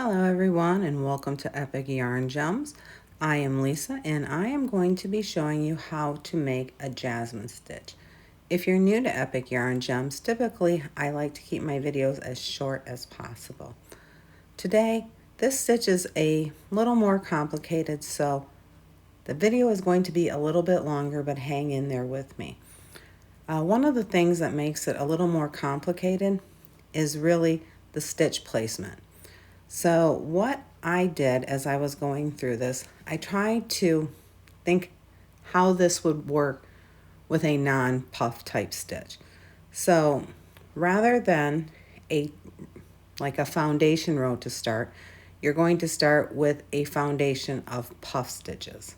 Hello everyone and welcome to Epic Yarn Gems. I am Lisa and I am going to be showing you how to make a jasmine stitch. If you're new to Epic Yarn Gems, typically I like to keep my videos as short as possible. Today, this stitch is a little more complicated, so the video is going to be a little bit longer, but hang in there with me. One of the things that makes it a little more complicated is really the stitch placement. So what I did as I was going through this, I tried to think how this would work with a non-puff type stitch. So rather than like a foundation row to start, you're going to start with a foundation of puff stitches.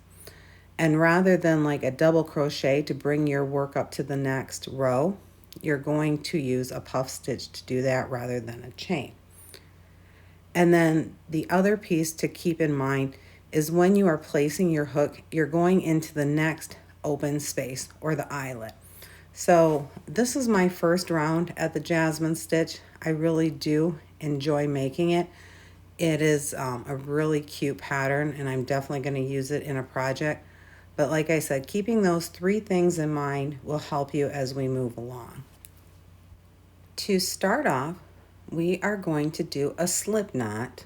And rather than like a double crochet to bring your work up to the next row, you're going to use a puff stitch to do that rather than a chain. And then the other piece to keep in mind is when you are placing your hook, you're going into the next open space or the eyelet. So this is my first round at the jasmine stitch. I really do enjoy making it. It is a really cute pattern and I'm definitely going to use it in a project. But like I said, keeping those three things in mind will help you as we move along. To start off, we are going to do a slip knot.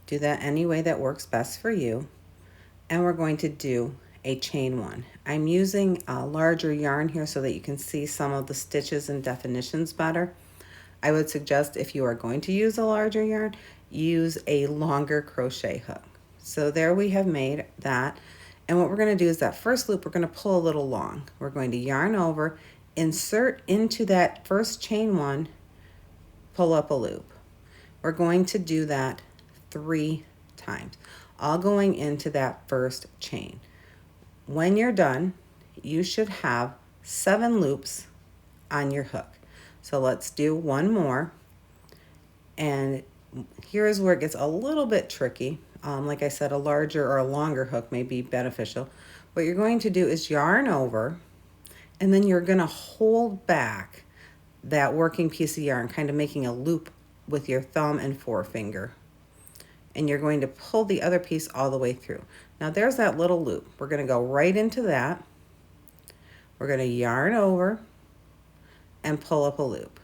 Do that any way that works best for you. And we're going to do a chain one. I'm using a larger yarn here so that you can see some of the stitches and definitions better. I would suggest if you are going to use a larger yarn, use a longer crochet hook. So there we have made that. And what we're going to do is that first loop, we're going to pull a little long. We're going to yarn over, insert into that first chain one, pull up a loop. We're going to do that 3 times, all going into that first chain. When you're done, you should have 7 loops on your hook. So let's do one more. And here's where it gets a little bit tricky. Like I said, a larger or a longer hook may be beneficial. What you're going to do is yarn over, and then you're going to hold back that working piece of yarn, kind of making a loop with your thumb and forefinger. And you're going to pull the other piece all the way through. Now there's that little loop. We're going to go right into that. We're going to yarn over and pull up a loop.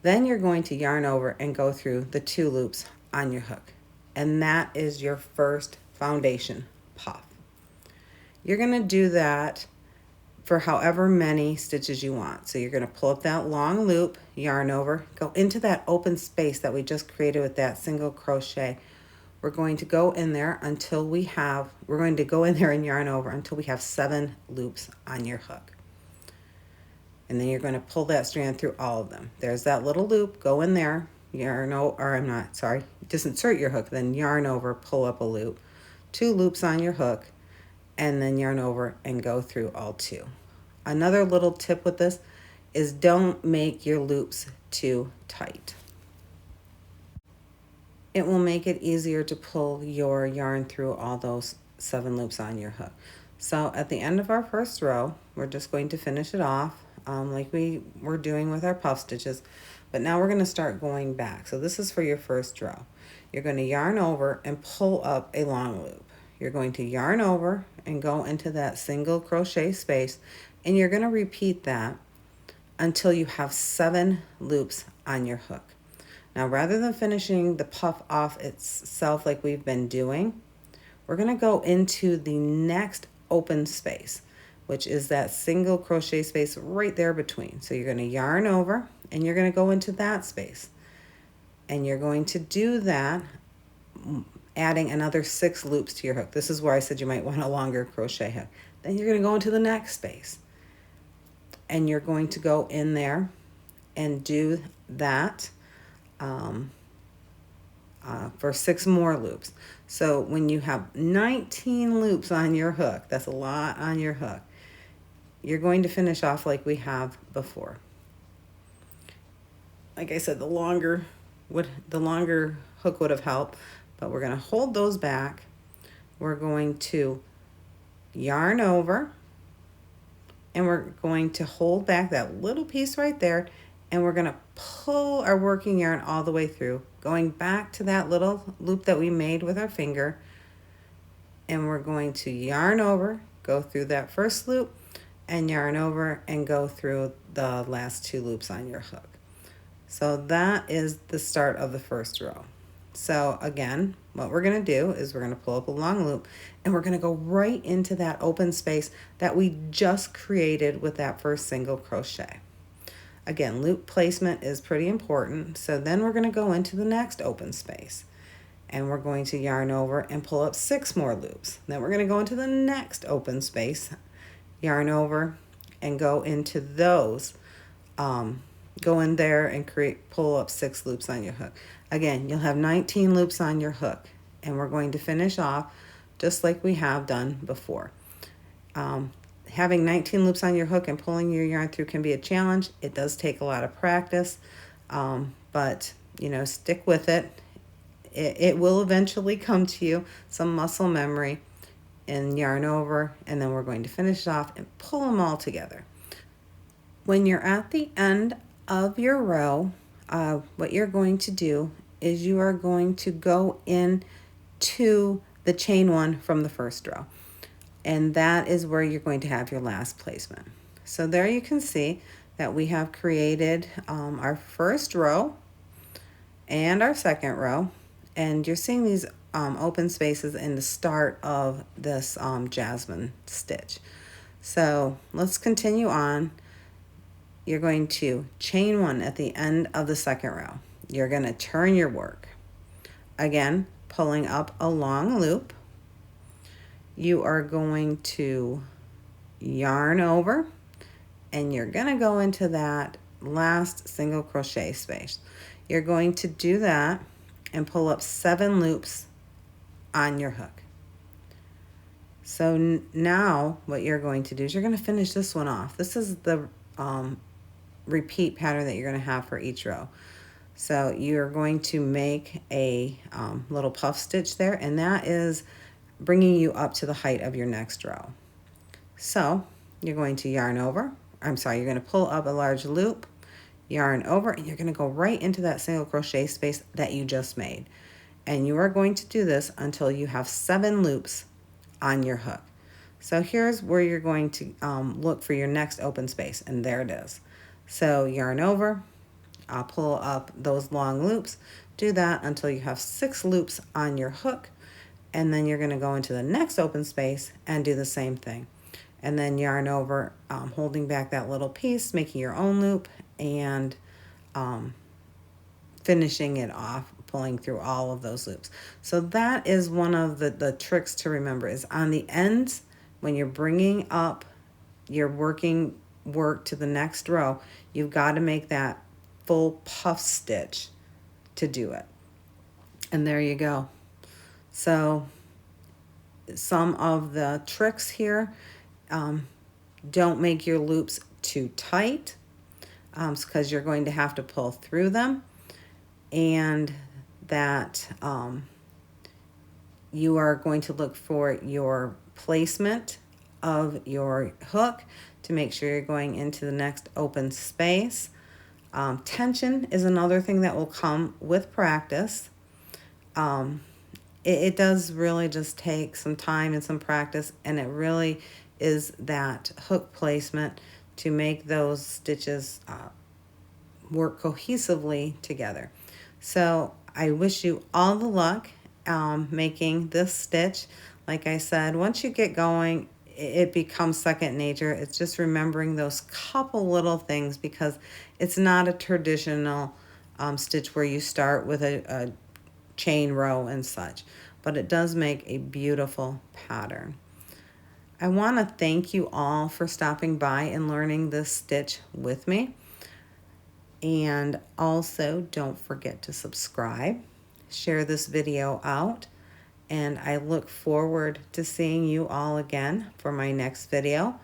Then you're going to yarn over and go through the 2 loops on your hook. And that is your first foundation puff. You're going to do that for however many stitches you want. So you're going to pull up that long loop, yarn over, go into that open space that we just created with that single crochet. We're going to go in there until we're going to go in there and yarn over until we have 7 loops on your hook. And then you're going to pull that strand through all of them. There's that little loop, go in there, just insert your hook, then yarn over, pull up a loop, 2 loops on your hook, and then yarn over and go through all 2. Another little tip with this is don't make your loops too tight. It will make it easier to pull your yarn through all those 7 loops on your hook. So at the end of our first row, we're just going to finish it off like we were doing with our puff stitches. But now we're going to start going back. So this is for your first row. You're going to yarn over and pull up a long loop. You're going to yarn over and go into that single crochet space, and you're going to repeat that until you have 7 loops on your hook. Now rather than finishing the puff off itself like we've been doing, we're going to go into the next open space, which is that single crochet space right there between. So you're going to yarn over and you're going to go into that space. And you're going to do that, adding another 6 loops to your hook. This is where I said you might want a longer crochet hook. Then you're going to go into the next space. And you're going to go in there and do that for 6 more loops. So when you have 19 loops on your hook, that's a lot on your hook, you're going to finish off like we have before. Like I said, the longer hook would have helped, but we're going to hold those back. We're going to yarn over and we're going to hold back that little piece right there and we're going to pull our working yarn all the way through, going back to that little loop that we made with our finger, and we're going to yarn over, go through that first loop, and yarn over and go through the last 2 loops on your hook. So that is the start of the first row. So again, what we're going to do is we're going to pull up a long loop, and we're going to go right into that open space that we just created with that first single crochet. Again, loop placement is pretty important. So then we're going to go into the next open space, and we're going to yarn over and pull up 6 more loops. Then we're going to go into the next open space, yarn over and go into those, go in there and pull up 6 loops on your hook. Again, you'll have 19 loops on your hook, and we're going to finish off just like we have done before. Having 19 loops on your hook and pulling your yarn through can be a challenge. It does take a lot of practice, but stick with it. It will eventually come to you, some muscle memory, and yarn over, and then we're going to finish it off and pull them all together. When you're at the end of your row, what you're going to do is you are going to go in to the chain 1 from the first row, and that is where you're going to have your last placement. So there you can see that we have created our first row and our second row, and you're seeing these open spaces in the start of this Jasmine stitch. So let's continue on. You're going to chain 1 at the end of the second row. You're going to turn your work. Again, pulling up a long loop. You are going to yarn over, and you're going to go into that last single crochet space. You're going to do that and pull up 7 loops on your hook. So now what you're going to do is you're going to finish this one off. This is the repeat pattern that you're going to have for each row. So you're going to make a little puff stitch there, and that is bringing you up to the height of your next row. So you're going to yarn over, you're going to pull up a large loop, yarn over, and you're going to go right into that single crochet space that you just made. And you are going to do this until you have 7 loops on your hook. So here's where you're going to look for your next open space, and there it is. So yarn over, I'll pull up those long loops, do that until you have 6 loops on your hook, and then you're going to go into the next open space and do the same thing. And then yarn over, holding back that little piece, making your own loop, and finishing it off, pulling through all of those loops. So that is one of the tricks to remember, is on the ends, when you're bringing up your working work to the next row, you've got to make that full puff stitch to do it. And there you go. So some of the tricks here, don't make your loops too tight, because you're going to have to pull through them, and that you are going to look for your placement of your hook to make sure you're going into the next open space. Tension is another thing that will come with practice. It does really just take some time and some practice, and it really is that hook placement to make those stitches work cohesively together. So I wish you all the luck making this stitch. Like I said, once you get going, it becomes second nature. It's just remembering those couple little things, because it's not a traditional stitch where you start with a chain row and such, but it does make a beautiful pattern. I want to thank you all for stopping by and learning this stitch with me. And also, don't forget to subscribe, share this video out, and I look forward to seeing you all again for my next video.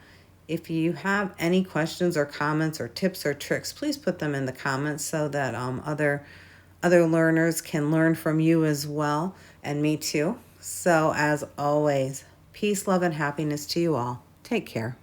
If you have any questions or comments or tips or tricks, please put them in the comments so that other learners can learn from you as well, and me too. So as always, peace, love, and happiness to you all. Take care.